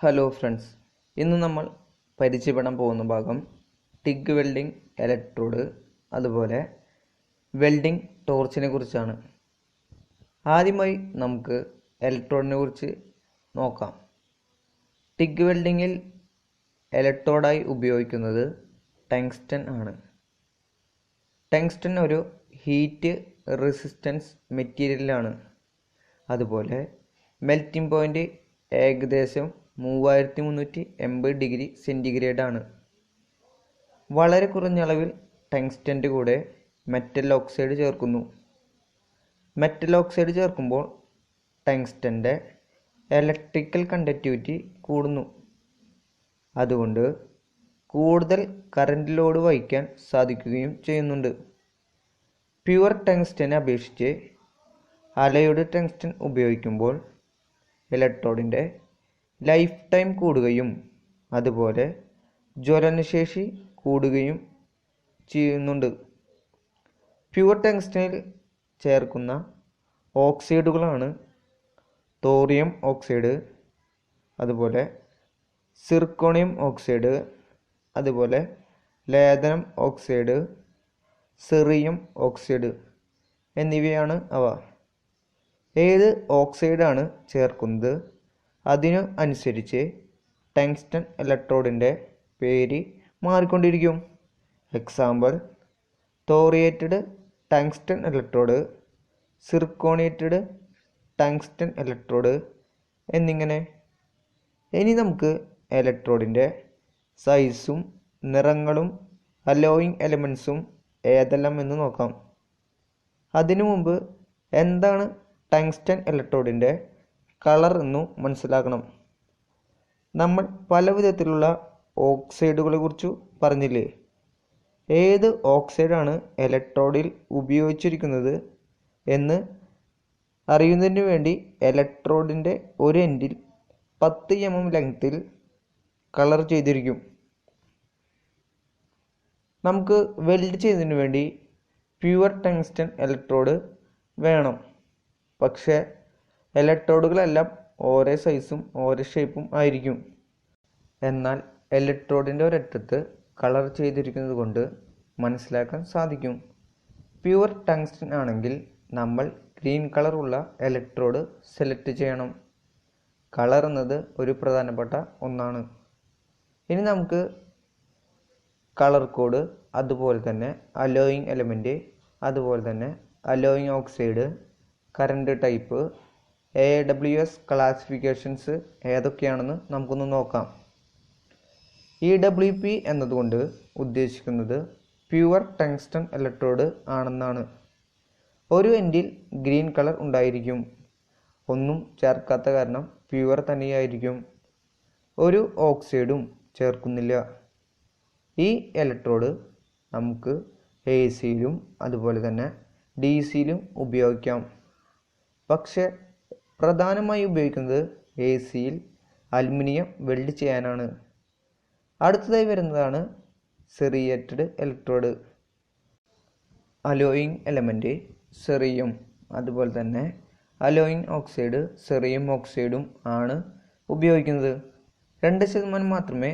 Hello friends, ഇന്ന് നമ്മൾ പരിചയപ്പെടാൻ പോകുന്ന ഭാഗം ടിഗ് വെൽഡിംഗ് ഇലക്ട്രോഡ് അതുപോലെ വെൽഡിംഗ് ടോർച്ചിനെ കുറിച്ചാണ്. ആദ്യമായി നമുക്ക് ഇലക്ട്രോഡിനെ കുറിച്ച് നോക്കാം. ടിഗ് വെൽഡിങ്ങിൽ ഇലക്ട്രോഡായി ഉപയോഗിക്കുന്നത് ടങ്സ്റ്റൺ ആണ്. ടങ്സ്റ്റൺ ഒരു ഹീറ്റ് റെസിസ്റ്റൻസ് മെറ്റീരിയലാണ്. അതുപോലെ മെൽറ്റിംഗ് പോയിൻ്റ് ഏകദേശം 3380 ആണ്. വളരെ കുറഞ്ഞ അളവിൽ ടങ്സ്റ്റൻ്റെ കൂടെ മെറ്റൽ ഓക്സൈഡ് ചേർക്കുന്നു. മെറ്റൽ ഓക്സൈഡ് ചേർക്കുമ്പോൾ ടങ്സ്റ്റൻ്റെ ഇലക്ട്രിക്കൽ കണ്ടക്ടിവിറ്റി കൂടുന്നു. അതുകൊണ്ട് കൂടുതൽ കറണ്ട് ലോഡ് വഹിക്കാൻ സാധിക്കുകയും ചെയ്യുന്നുണ്ട്. പ്യുവർ ടങ്സ്റ്റനെ അപേക്ഷിച്ച് അലയോഡ് ടങ്സ്റ്റൺ ഉപയോഗിക്കുമ്പോൾ ഇലക്ട്രോഡിൻ്റെ ലൈഫ് ടൈം കൂടുകയും അതുപോലെ ജ്വലനശേഷി കൂടുകയും ചെയ്യുന്നുണ്ട്. പ്യുവർ ടങ്സ്റ്റണിൽ ചേർക്കുന്ന ഓക്സൈഡുകളാണ് തോറിയം ഓക്സൈഡ്, അതുപോലെ സിർക്കോണിയം ഓക്സൈഡ്, അതുപോലെ ലേഥനം ഓക്സൈഡ്, സെറിയം ഓക്സൈഡ് എന്നിവയാണ് അവ. ഏത് ഓക്സൈഡാണ് ചേർക്കുന്നത് അതിനു അനുസരിച്ച് ടങ്സ്റ്റൺ ഇലക്ട്രോഡിൻ്റെ പേര് മാറിക്കൊണ്ടിരിക്കും. Example: thoriated tungsten electrode, zirconiated tungsten electrode എന്നിങ്ങനെ. ഇനി നമുക്ക് ഇലക്ട്രോഡിൻ്റെ സൈസും നിറങ്ങളും അലോയിങ് എലമെൻസും ഏതെല്ലാം എന്ന് നോക്കാം. അതിനു മുമ്പ് എന്താണ് ടങ്സ്റ്റൺ ഇലക്ട്രോഡിൻ്റെ കളർ എന്നു മനസ്സിലാക്കണം. നമ്മൾ പല വിധത്തിലുള്ള ഓക്സൈഡുകളെ കുറിച്ച് പറഞ്ഞില്ലേ? ഏത് ഓക്സൈഡാണ് ഇലക്ട്രോഡിൽ ഉപയോഗിച്ചിരിക്കുന്നത് എന്ന് അറിയുന്നതിന് വേണ്ടി ഇലക്ട്രോഡിൻ്റെ ഒരു എൻഡിൽ 10 mm ലെങ്ത്തിൽ കളർ ചെയ്തിരിക്കും. നമുക്ക് വെൽഡ് ചെയ്തതിന് വേണ്ടി പ്യുവർ ടങ്സ്റ്റൺ ഇലക്ട്രോഡ് വേണം. പക്ഷേ ഇലക്ട്രോഡുകളെല്ലാം ഓരോ സൈസും ഓരോ ഷേപ്പും ആയിരിക്കും. എന്നാൽ ഇലക്ട്രോഡിൻ്റെ ഒരറ്റത്ത് കളർ ചെയ്തിരിക്കുന്നത് കൊണ്ട് മനസ്സിലാക്കാൻ സാധിക്കും. പ്യുവർ ടങ്സ്റ്റൺ ആണെങ്കിൽ നമ്മൾ ഗ്രീൻ കളറുള്ള ഇലക്ട്രോഡ് സെലക്ട് ചെയ്യണം. കളർ എന്നത് ഒരു പ്രധാനപ്പെട്ട ഒന്നാണ്. ഇനി നമുക്ക് കളർ കോഡ്, അതുപോലെ തന്നെ അലോയിങ് എലമെൻറ്റ്, അതുപോലെ തന്നെ alloying oxide, current type, AWS classifications ഏതൊക്കെയാണെന്ന് നമുക്കൊന്ന് നോക്കാം. EWP എന്നതുകൊണ്ട് ഉദ്ദേശിക്കുന്നത് പ്യുവർ ടങ്സ്റ്റൺ ഇലക്ട്രോഡ് ആണെന്നാണ്. ഒരു എൻഡിൽ ഗ്രീൻ കളർ ഉണ്ടായിരിക്കും. ഒന്നും ചേർക്കാത്ത കാരണം പ്യുവർ തന്നെയായിരിക്കും. ഒരു ഓക്സൈഡും ചേർക്കുന്നില്ല. ഈ ഇലക്ട്രോഡ് നമുക്ക് AC-യിലും അതുപോലെ തന്നെ DC-യിലും ഉപയോഗിക്കാം. പക്ഷേ പ്രധാനമായി ഉപയോഗിക്കുന്നത് AC-യിൽ അലുമിനിയം വെൽഡ് ചെയ്യാനാണ്. അടുത്തതായി വരുന്നതാണ് സെറിയേറ്റഡ് ഇലക്ട്രോഡ്. അലോയിങ് എലമെൻറ്റ് സെറിയം, അതുപോലെ തന്നെ അലോയിങ് ഓക്സൈഡ് സെറിയം ഓക്സൈഡും ആണ് ഉപയോഗിക്കുന്നത്. 2% മാത്രമേ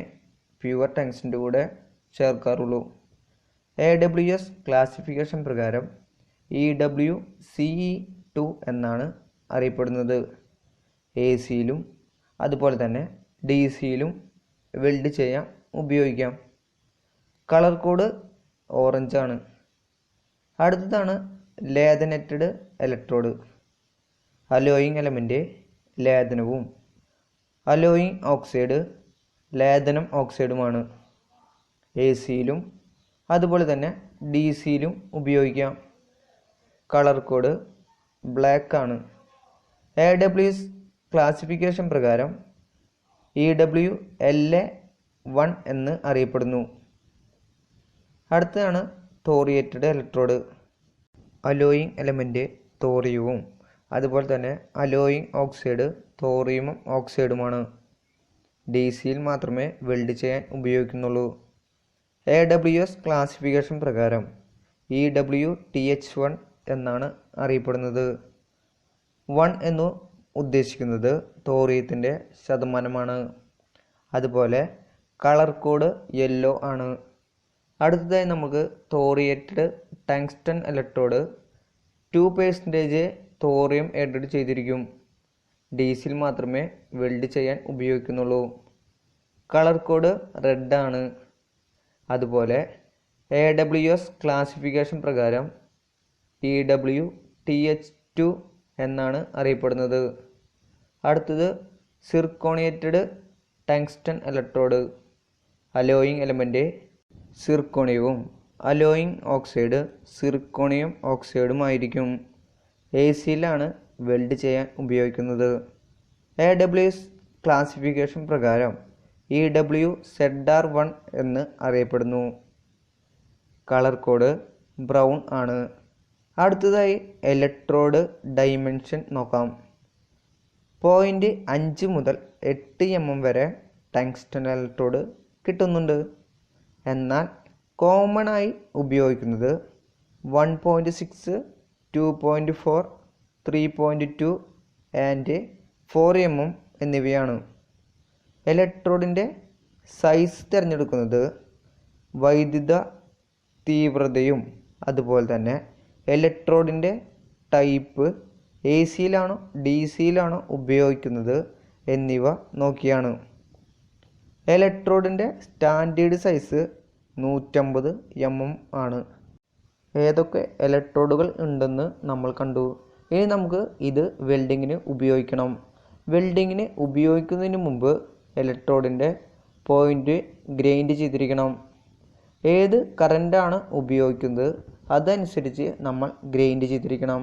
പ്യുവർ ടങ്സ്റ്റൻ്റെ കൂടെ ചേർക്കാറുള്ളൂ. AWS ക്ലാസിഫിക്കേഷൻ പ്രകാരം EWCE2 എന്നാണ് അറിയപ്പെടുന്നത്. AC-യിലും അതുപോലെ തന്നെ DC-യിലും വെൽഡ് ചെയ്യാൻ ഉപയോഗിക്കാം. കളർ കോഡ് ഓറഞ്ച് ആണ്. അടുത്തതാണ് ലേഥനേറ്റഡ് ഇലക്ട്രോഡ്. അലോയിങ് എലമെൻറ്റ് ലേഥനവും അലോയിങ് ഓക്സൈഡ് ലേഥനം ഓക്സൈഡുമാണ്. AC-യിലും അതുപോലെ തന്നെ DC-യിലും ഉപയോഗിക്കാം. കളർ കോഡ് ബ്ലാക്ക് ആണ്. AWS ക്ലാസിഫിക്കേഷൻ പ്രകാരം EWLA1 എന്ന് അറിയപ്പെടുന്നു. അടുത്തതാണ് തോറിയേറ്റഡ് ഇലക്ട്രോഡ്. അലോയിങ് എലമെൻറ്റ് തോറിയവും അതുപോലെ തന്നെ അലോയിങ് ഓക്സൈഡ് തോറിയം ഓക്സൈഡുമാണ്. DC-യിൽ മാത്രമേ വെൽഡ് ചെയ്യാൻ ഉപയോഗിക്കുന്നുള്ളൂ. AWS ക്ലാസിഫിക്കേഷൻ പ്രകാരം EWTH1 എന്നാണ് അറിയപ്പെടുന്നത്. 1 എന്ന് ഉദ്ദേശിക്കുന്നത് തോറിയത്തിൻ്റെ ശതമാനമാണ്. അതുപോലെ കളർ കോഡ് യെല്ലോ ആണ്. അടുത്തതായി നമുക്ക് thoriated tungsten electrode 2% thorium added ചെയ്തിരിക്കും. ഡീസിൽ മാത്രമേ വെൽഡ് ചെയ്യാൻ ഉപയോഗിക്കുന്നുള്ളൂ. കളർ കോഡ് റെഡ് ആണ്. അതുപോലെ AWS ക്ലാസിഫിക്കേഷൻ പ്രകാരം EWTH2 എന്നാണ് അറിയപ്പെടുന്നത്. അടുത്തത് zirconiated tungsten electrode. Alloying element സിർക്കോണിയവും അലോയിങ് ഓക്സൈഡ് സിർക്കോണിയം ഓക്സൈഡുമായിരിക്കും. AC-യിലാണ് വെൽഡ് ചെയ്യാൻ ഉപയോഗിക്കുന്നത്. AWS ക്ലാസിഫിക്കേഷൻ പ്രകാരം EWZR1 എന്ന് അറിയപ്പെടുന്നു. കളർ കോഡ് ബ്രൗൺ ആണ്. അടുത്തതായി ഇലക്ട്രോഡ് ഡൈമെൻഷൻ നോക്കാം. 0.5 മുതൽ 8 mm വരെ ടങ്സ്റ്റൺ ഇലക്ട്രോഡ് കിട്ടുന്നുണ്ട്. എന്നാൽ കോമൺ ആയി ഉപയോഗിക്കുന്നത് 1.6, 2.4, 3.2 ആൻഡ് 4 mm എന്നിവയാണ്. ഇലക്ട്രോഡിൻ്റെ സൈസ് തിരഞ്ഞെടുക്കുന്നത് വൈദ്യുത തീവ്രതയും അതുപോലെ തന്നെ ഇലക്ട്രോഡിൻ്റെ ടൈപ്പ് AC-യിലാണോ DC-യിലാണോ ഉപയോഗിക്കുന്നത് എന്നിവ നോക്കിയാണ്. ഇലക്ട്രോഡിൻ്റെ സ്റ്റാൻഡേർഡ് സൈസ് 150 mm ആണ്. ഏതൊക്കെ ഇലക്ട്രോഡുകൾ ഉണ്ടെന്ന് നമ്മൾ കണ്ടു. ഇനി നമുക്ക് ഇത് വെൽഡിങ്ങിന് ഉപയോഗിക്കണം. വെൽഡിങ്ങിന് ഉപയോഗിക്കുന്നതിന് മുമ്പ് ഇലക്ട്രോഡിൻ്റെ പോയിൻ്റ് ഗ്രൈൻഡ് ചെയ്തിരിക്കണം. ഏത് കറൻ്റാണ് ഉപയോഗിക്കുന്നത് അതനുസരിച്ച് നമ്മൾ ഗ്രൈൻഡ് ചെയ്തിരിക്കണം.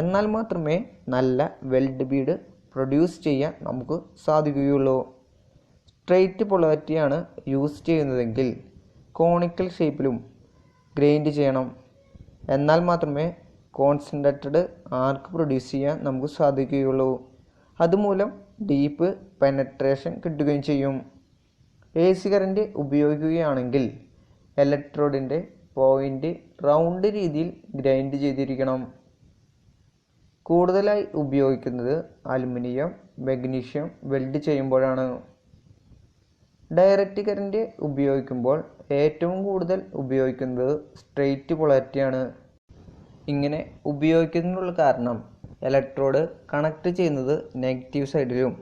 എന്നാൽ മാത്രമേ നല്ല വെൽഡ് ബീഡ് പ്രൊഡ്യൂസ് ചെയ്യാൻ നമുക്ക് സാധിക്കുകയുള്ളൂ. സ്ട്രെയിറ്റ് പൊളാരിറ്റിയാണ് യൂസ് ചെയ്യുന്നതെങ്കിൽ കോണിക്കൽ ഷേപ്പിലും ഗ്രൈൻഡ് ചെയ്യണം. എന്നാൽ മാത്രമേ കോൺസെൻട്രേറ്റഡ് ആർക്ക് പ്രൊഡ്യൂസ് ചെയ്യാൻ നമുക്ക് സാധിക്കുകയുള്ളൂ. അതുമൂലം ഡീപ്പ് പെനട്രേഷൻ കിട്ടുകയും ചെയ്യും. AC കറൻറ്റ് ഉപയോഗിക്കുകയാണെങ്കിൽ ഇലക്ട്രോഡിൻ്റെ പോയിൻ്റ് റൗണ്ട് രീതിയിൽ ഗ്രൈൻഡ് ചെയ്തിരിക്കണം. കൂടുതലായി ഉപയോഗിക്കുന്നത് അലുമിനിയം, മഗ്നീഷ്യം വെൽഡ് ചെയ്യുമ്പോഴാണ്. ഡയറക്റ്റ് കറൻറ്റ് ഉപയോഗിക്കുമ്പോൾ ഏറ്റവും കൂടുതൽ ഉപയോഗിക്കുന്നത് സ്ട്രെയിറ്റ് പൊളാരിറ്റിയാണ്. ഇങ്ങനെ ഉപയോഗിക്കുന്നതിനുള്ള കാരണം ഇലക്ട്രോഡ് കണക്ട് ചെയ്യുന്നത് നെഗറ്റീവ് സൈഡിലും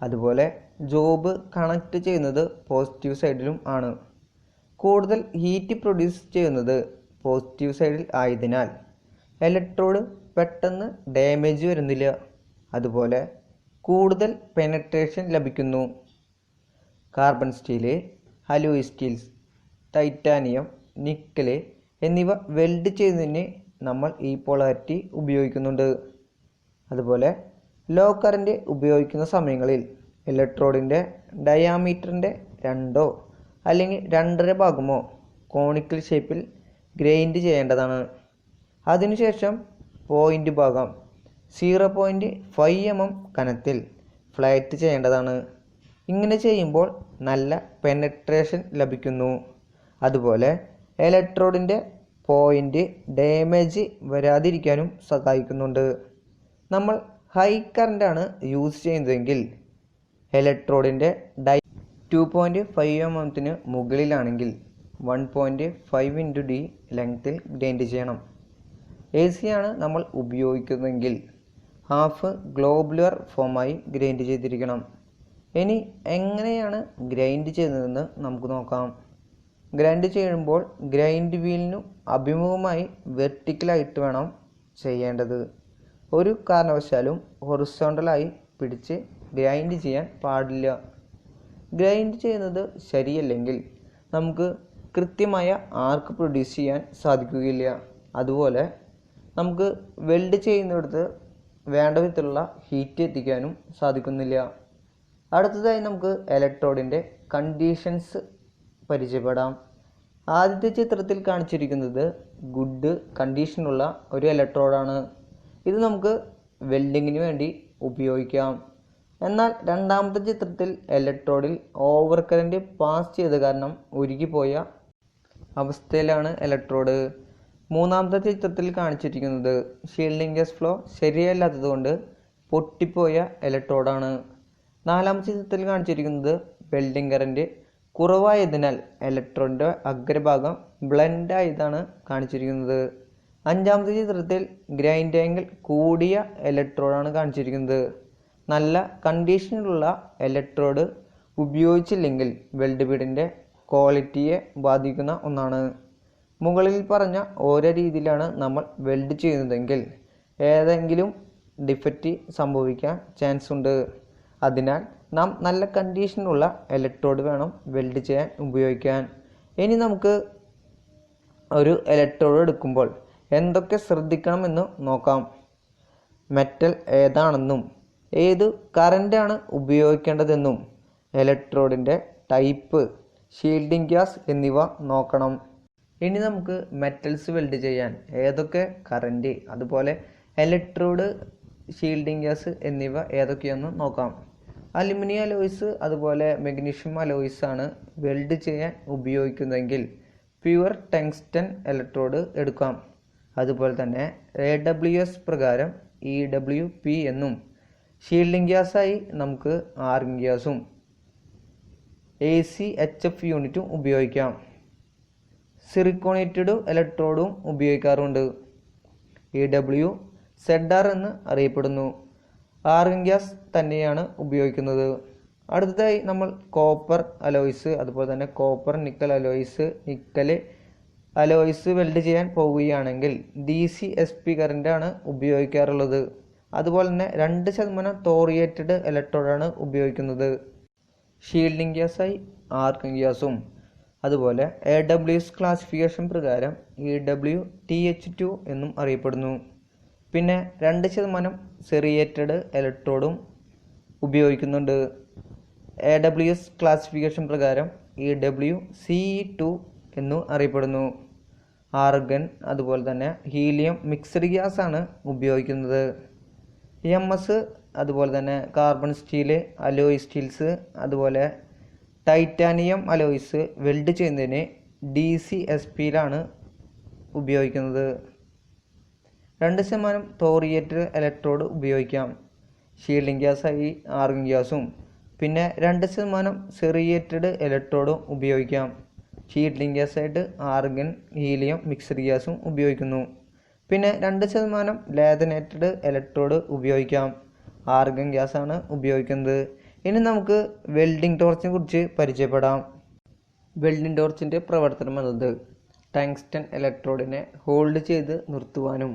അതുപോലെ ജോബ് കണക്ട് ചെയ്യുന്നത് പോസിറ്റീവ് സൈഡിലും ആണ്. കൂടുതൽ ഹീറ്റ് പ്രൊഡ്യൂസ് ചെയ്യുന്നത് പോസിറ്റീവ് സൈഡിൽ ആയതിനാൽ ഇലക്ട്രോഡ് പെട്ടെന്ന് ഡാമേജ് വരുന്നില്ല. അതുപോലെ കൂടുതൽ പെനട്രേഷൻ ലഭിക്കുന്നു. Carbon steel, alloy steels, titanium, nickel എന്നിവ വെൽഡ് ചെയ്യുന്നതിന് നമ്മൾ ഈ പൊളാരിറ്റി ഉപയോഗിക്കുന്നുണ്ട്. അതുപോലെ ലോ കറൻറ്റ് ഉപയോഗിക്കുന്ന സമയങ്ങളിൽ ഇലക്ട്രോഡിൻ്റെ ഡയാമീറ്ററിൻ്റെ 2 അല്ലെങ്കിൽ 2.5 ഭാഗമോ കോണിക്കൽ ഷേപ്പിൽ ഗ്രൈൻഡ് ചെയ്യേണ്ടതാണ്. അതിനുശേഷം പോയിൻ്റ് ഭാഗം 0.5 mm കനത്തിൽ ഫ്ലാറ്റ് ചെയ്യേണ്ടതാണ്. ഇങ്ങനെ ചെയ്യുമ്പോൾ നല്ല പെനട്രേഷൻ ലഭിക്കുന്നു. അതുപോലെ ഇലക്ട്രോഡിൻ്റെ പോയിൻ്റ് ഡാമേജ് വരാതിരിക്കാനും സഹായിക്കുന്നുണ്ട്. നമ്മൾ ഹൈ കറൻ്റാണ് യൂസ് ചെയ്യുന്നതെങ്കിൽ ഇലക്ട്രോഡിൻ്റെ 2.5 mm മുകളിലാണെങ്കിൽ 1.5 × D ലെങ്ത്തിൽ ഗ്രൈൻഡ് ചെയ്യണം. AC-യാണ് നമ്മൾ ഉപയോഗിക്കുന്നതെങ്കിൽ ഹാഫ് ഗ്ലോബുലർ ഫോമായി ഗ്രൈൻഡ് ചെയ്തിരിക്കണം. ഇനി എങ്ങനെയാണ് ഗ്രൈൻഡ് ചെയ്യുന്നതെന്ന് നമുക്ക് നോക്കാം. ഗ്രൈൻഡ് ചെയ്യുമ്പോൾ ഗ്രൈൻഡ് വീലിനു അഭിമുഖമായി വെർട്ടിക്കലായിട്ട് വേണം ചെയ്യേണ്ടത്. ഒരു കാരണവശാലും ഹൊറിസോണ്ടലായി പിടിച്ച് ഗ്രൈൻഡ് ചെയ്യാൻ പാടില്ല. ഗ്രൈൻഡ് ചെയ്യുന്നത് ശരിയല്ലെങ്കിൽ നമുക്ക് കൃത്യമായ ആർക്ക് പ്രൊഡ്യൂസ് ചെയ്യാൻ സാധിക്കുകയില്ല. അതുപോലെ നമുക്ക് വെൽഡ് ചെയ്യുന്നിടത്ത് വേണ്ട വിധത്തിലുള്ള ഹീറ്റ് എത്തിക്കാനും സാധിക്കുന്നില്ല. അടുത്തതായി നമുക്ക് ഇലക്ട്രോഡിൻ്റെ കണ്ടീഷൻസ് പരിചയപ്പെടാം. ആദ്യത്തെ ചിത്രത്തിൽ കാണിച്ചിരിക്കുന്നത് ഗുഡ് കണ്ടീഷനുള്ള ഒരു ഇലക്ട്രോഡാണ്. ഇത് നമുക്ക് വെൽഡിങ്ങിന് വേണ്ടി ഉപയോഗിക്കാം. എന്നാൽ രണ്ടാമത്തെ ചിത്രത്തിൽ ഇലക്ട്രോഡിൽ ഓവർ കറൻറ്റ് പാസ് ചെയ്ത കാരണം ഉരുകിപ്പോയ അവസ്ഥയിലാണ് ഇലക്ട്രോഡ്. മൂന്നാമത്തെ ചിത്രത്തിൽ കാണിച്ചിരിക്കുന്നത് ഷീൽഡിംഗ് ഗ്യാസ് ഫ്ലോ ശരിയല്ലാത്തതുകൊണ്ട് പൊട്ടിപ്പോയ ഇലക്ട്രോഡാണ്. നാലാമത്തെ ചിത്രത്തിൽ കാണിച്ചിരിക്കുന്നത് വെൽഡിംഗ് കറൻറ്റ് കുറവായതിനാൽ ഇലക്ട്രോഡിൻ്റെ അഗ്രഭാഗം ബ്ലെൻഡ് ആയതാണ് കാണിച്ചിരിക്കുന്നത്. അഞ്ചാമത്തെ ചിത്രത്തിൽ ഗ്രൈൻഡ് ആംഗിൾ കൂടിയ ഇലക്ട്രോഡാണ് കാണിച്ചിരിക്കുന്നത്. നല്ല കണ്ടീഷനിലുള്ള ഇലക്ട്രോഡ് ഉപയോഗിച്ചില്ലെങ്കിൽ വെൽഡ് ബീഡിൻ്റെ ക്വാളിറ്റിയെ ബാധിക്കുന്ന ഒന്നാണ്. മുകളിൽ പറഞ്ഞ ഓരോ രീതിയിലാണ് നമ്മൾ വെൽഡ് ചെയ്യുന്നതെങ്കിൽ ഏതെങ്കിലും ഡിഫക്റ്റ് സംഭവിക്കാൻ ചാൻസ് ഉണ്ട്. അതിനാൽ നാം നല്ല കണ്ടീഷനുള്ള ഇലക്ട്രോഡ് വേണം വെൽഡ് ചെയ്യാൻ ഉപയോഗിക്കാൻ. ഇനി നമുക്ക് ഒരു ഇലക്ട്രോഡ് എടുക്കുമ്പോൾ എന്തൊക്കെ ശ്രദ്ധിക്കണമെന്ന് നോക്കാം. മെറ്റൽ ഏതാണെന്നും ഏത് കറൻ്റാണ് ഉപയോഗിക്കേണ്ടതെന്നും ഇലക്ട്രോഡിൻ്റെ ടൈപ്പ്, ഷീൽഡിംഗ് ഗ്യാസ് എന്നിവ നോക്കണം. ഇനി നമുക്ക് മെറ്റൽസ് വെൽഡ് ചെയ്യാൻ ഏതൊക്കെ കറൻറ്റ്, അതുപോലെ ഇലക്ട്രോഡ്, ഷീൽഡിംഗ് ഗ്യാസ് എന്നിവ ഏതൊക്കെയെന്ന് നോക്കാം. അലുമിനിയം അലോയ്സ് അതുപോലെ മഗ്നീഷ്യം അലോയ്സ് ആണ് വെൽഡ് ചെയ്യാൻ ഉപയോഗിക്കുന്നതെങ്കിൽ പ്യുവർ ടങ്സ്റ്റൺ ഇലക്ട്രോഡ് എടുക്കാം. അതുപോലെ തന്നെ AWS പ്രകാരം EWP എന്നും ഷീൽഡിംഗ് ഗ്യാസായി നമുക്ക് ആർഗൺ ഗ്യാസും ACHF യൂണിറ്റും ഉപയോഗിക്കാം. സിറിക്കോണേറ്റഡ് ഇലക്ട്രോഡും ഉപയോഗിക്കാറുണ്ട്. EWZR എന്ന് അറിയപ്പെടുന്നു. ആർഗൺ ഗ്യാസ് തന്നെയാണ് ഉപയോഗിക്കുന്നത്. അടുത്തതായി നമ്മൾ കോപ്പർ അലോയ്സ് അതുപോലെ തന്നെ copper nickel alloys, nickel alloys weld ചെയ്യാൻ പോവുകയാണെങ്കിൽ DCSP കറൻ്റാണ് ഉപയോഗിക്കാറുള്ളത്. അതുപോലെ തന്നെ 2% തോറിയേറ്റഡ് ഇലക്ട്രോഡാണ് ഉപയോഗിക്കുന്നത്. ഷീൽഡിംഗ് ഗ്യാസായി ആർഗൺ ഗ്യാസും അതുപോലെ AWS ക്ലാസിഫിക്കേഷൻ പ്രകാരം EWTH2 എന്നും അറിയപ്പെടുന്നു. പിന്നെ 2% സെറിയേറ്റഡ് ഇലക്ട്രോഡും ഉപയോഗിക്കുന്നുണ്ട്. AWS ക്ലാസിഫിക്കേഷൻ പ്രകാരം EWCE2 എന്നും അറിയപ്പെടുന്നു. ആർഗൺ അതുപോലെ തന്നെ ഹീലിയം മിക്സ്ഡ് ഗ്യാസ് ആണ് ഉപയോഗിക്കുന്നത്. MS അതുപോലെ തന്നെ കാർബൺ സ്റ്റീൽ അലോയ് സ്റ്റീൽസ് അതുപോലെ ടൈറ്റാനിയം അലോയ്സ് വെൽഡ് ചെയ്യുന്നതിന് DCSPയിലാണ് ഉപയോഗിക്കുന്നത്. 2% തോറിയേറ്റഡ് ഇലക്ട്രോഡ് ഉപയോഗിക്കാം. ഷീൽഡിംഗ് ഗ്യാസായി ആർഗൺ ഗ്യാസും പിന്നെ 2% സെറിയേറ്റഡ് ഇലക്ട്രോഡും ഉപയോഗിക്കാം. ഷീൽഡിംഗ് ഗ്യാസായിട്ട് ആർഗൺ, ഹീലിയം മിക്സ്ഡ് ഗ്യാസും ഉപയോഗിക്കുന്നു. പിന്നെ 2% ലാഥനേറ്റഡ് ഇലക്ട്രോഡ് ഉപയോഗിക്കാം. ആർഗൺ ഗ്യാസാണ് ഉപയോഗിക്കുന്നത്. ഇനി നമുക്ക് വെൽഡിംഗ് ടോർച്ചിനെ കുറിച്ച് പരിചയപ്പെടാം. വെൽഡിംഗ് ടോർച്ചിൻ്റെ പ്രവർത്തനം എന്നത് ടങ്സ്റ്റൺ ഇലക്ട്രോഡിനെ ഹോൾഡ് ചെയ്ത് നിർത്തുവാനും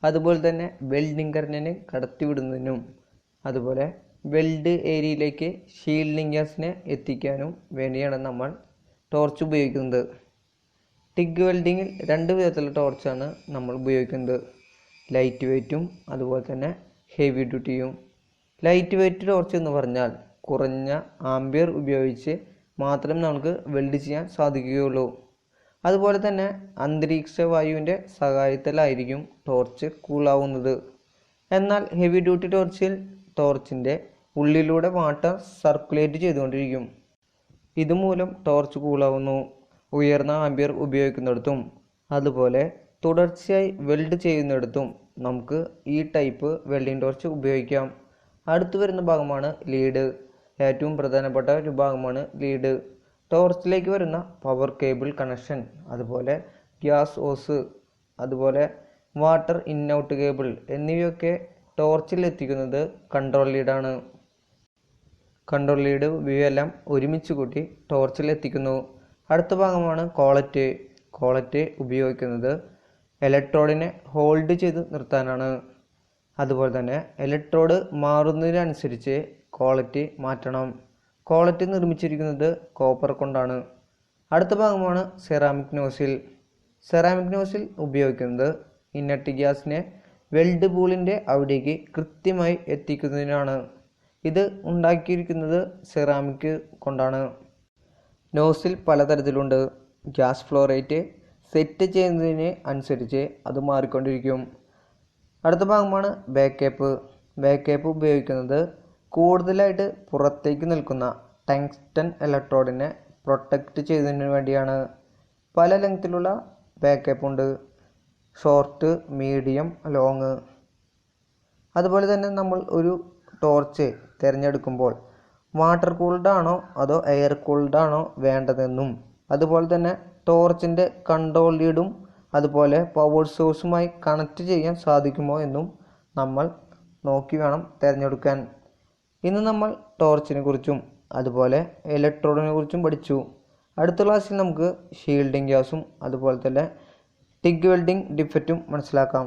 അതുപോലെ തന്നെ വെൽഡിംഗ് കറൻറ്റിനെ കടത്തിവിടുന്നതിനും അതുപോലെ വെൽഡ് ഏരിയയിലേക്ക് ഷീൽഡിംഗ് ഗ്യാസിനെ എത്തിക്കാനും വേണ്ടിയാണ് നമ്മൾ ടോർച്ച് ഉപയോഗിക്കുന്നത്. ടിഗ് വെൽഡിങ്ങിൽ 2 വിധത്തിലുള്ള ടോർച്ചാണ് നമ്മൾ ഉപയോഗിക്കുന്നത്. ലൈറ്റ് വെയ്റ്റും അതുപോലെ തന്നെ ഹെവി ഡ്യൂട്ടിയും. ലൈറ്റ് വെയ്റ്റ് ടോർച്ച് എന്ന് പറഞ്ഞാൽ കുറഞ്ഞ ആംബിയർ ഉപയോഗിച്ച് മാത്രം നമുക്ക് വെൽഡ് ചെയ്യാൻ സാധിക്കുകയുള്ളൂ. അതുപോലെ തന്നെ അന്തരീക്ഷ വായുവിൻ്റെ സഹായത്താലായിരിക്കും ടോർച്ച് കൂളാവുന്നത്. എന്നാൽ ഹെവി ഡ്യൂട്ടി ടോർച്ചിൽ ടോർച്ചിൻ്റെ ഉള്ളിലൂടെ വാട്ടർ സർക്കുലേറ്റ് ചെയ്തുകൊണ്ടിരിക്കും. ഇതുമൂലം ടോർച്ച് കൂളാവുന്നു. ഉയർന്ന ആംബിയർ ഉപയോഗിക്കുന്നിടത്തും അതുപോലെ തുടർച്ചയായി വെൽഡ് ചെയ്യുന്നിടത്തും നമുക്ക് ഈ ടൈപ്പ് വെൽഡിംഗ് ടോർച്ച് ഉപയോഗിക്കാം. അടുത്തു വരുന്ന ഭാഗമാണ് ലീഡ്. ഏറ്റവും പ്രധാനപ്പെട്ട ഒരു ഭാഗമാണ് ലീഡ്. ടോർച്ചിലേക്ക് വരുന്ന പവർ കേബിൾ കണക്ഷൻ അതുപോലെ ഗ്യാസ് ഹോസ് അതുപോലെ വാട്ടർ ഇൻ ഔട്ട് കേബിൾ എന്നിവയൊക്കെ ടോർച്ചിൽ എത്തിക്കുന്നത് കൺട്രോൾ ലീഡാണ്. കൺട്രോൾ ലീഡ് ഇവയെല്ലാം ഒരുമിച്ച് കൂട്ടി ടോർച്ചിൽ എത്തിക്കുന്നു. അടുത്ത ഭാഗമാണ് കോളറ്റ്. കോളറ്റ് ഉപയോഗിക്കുന്നത് ഇലക്ട്രോഡിനെ ഹോൾഡ് ചെയ്ത് നിർത്താനാണ്. അതുപോലെ തന്നെ ഇലക്ട്രോഡ് മാറുന്നതിനനുസരിച്ച് കോളറ്റ് മാറ്റണം. കോളറ്റ് നിർമ്മിച്ചിരിക്കുന്നത് കോപ്പർ കൊണ്ടാണ്. അടുത്ത ഭാഗമാണ് സെറാമിക് നോസിൽ. സെറാമിക് നോസിൽ ഉപയോഗിക്കുന്നത് ഇനർട്ട് ഗ്യാസിനെ വെൽഡ് പൂളിൻ്റെ അവിടേക്ക് കൃത്യമായി എത്തിക്കുന്നതിനാണ്. ഇത് ഉണ്ടാക്കിയിരിക്കുന്നത് സെറാമിക് കൊണ്ടാണ്. നോസിൽ പലതരത്തിലുണ്ട്. ഗ്യാസ് ഫ്ലോ റേറ്റ് സെറ്റ് ചെയ്യുന്നതിന് അനുസരിച്ച് അത് മാറിക്കൊണ്ടിരിക്കും. അടുത്ത ഭാഗമാണ് ബാക്കപ്പ്. ബാക്കപ്പ് ഉപയോഗിക്കുന്നത് കൂടുതലായിട്ട് പുറത്തേക്ക് നിൽക്കുന്ന ടങ്സ്റ്റൺ ഇലക്ട്രോഡിനെ പ്രൊട്ടക്റ്റ് ചെയ്യുന്നതിന് വേണ്ടിയാണ്. പല ലെങ്ത്തിലുള്ള ബാക്കപ്പ് ഉണ്ട്. Short, medium, long. അതുപോലെ തന്നെ നമ്മൾ ഒരു ടോർച്ച് തിരഞ്ഞെടുക്കുമ്പോൾ വാട്ടർ കൂൾഡ് ആണോ അതോ എയർ കൂൾഡ് ആണോ വേണ്ടതെന്നും അതുപോലെ തന്നെ ടോർച്ചിൻ്റെ കൺട്രോൾ ലീഡും അതുപോലെ പവർ സോഴ്സുമായി കണക്ട് ചെയ്യാൻ സാധിക്കുമോ എന്നും നമ്മൾ നോക്കി വേണം തിരഞ്ഞെടുക്കാൻ. ഇന്ന് നമ്മൾ ടോർച്ചിനെ കുറിച്ചും അതുപോലെ ഇലക്ട്രോഡിനെ കുറിച്ചും പഠിച്ചു. അടുത്ത ക്ലാസ്സിൽ നമുക്ക് ഷീൽഡിംഗ് ഗ്യാസും അതുപോലെ തന്നെ ടിഗ് വെൽഡിംഗ് ഡിഫക്റ്റും മനസ്സിലാക്കാം.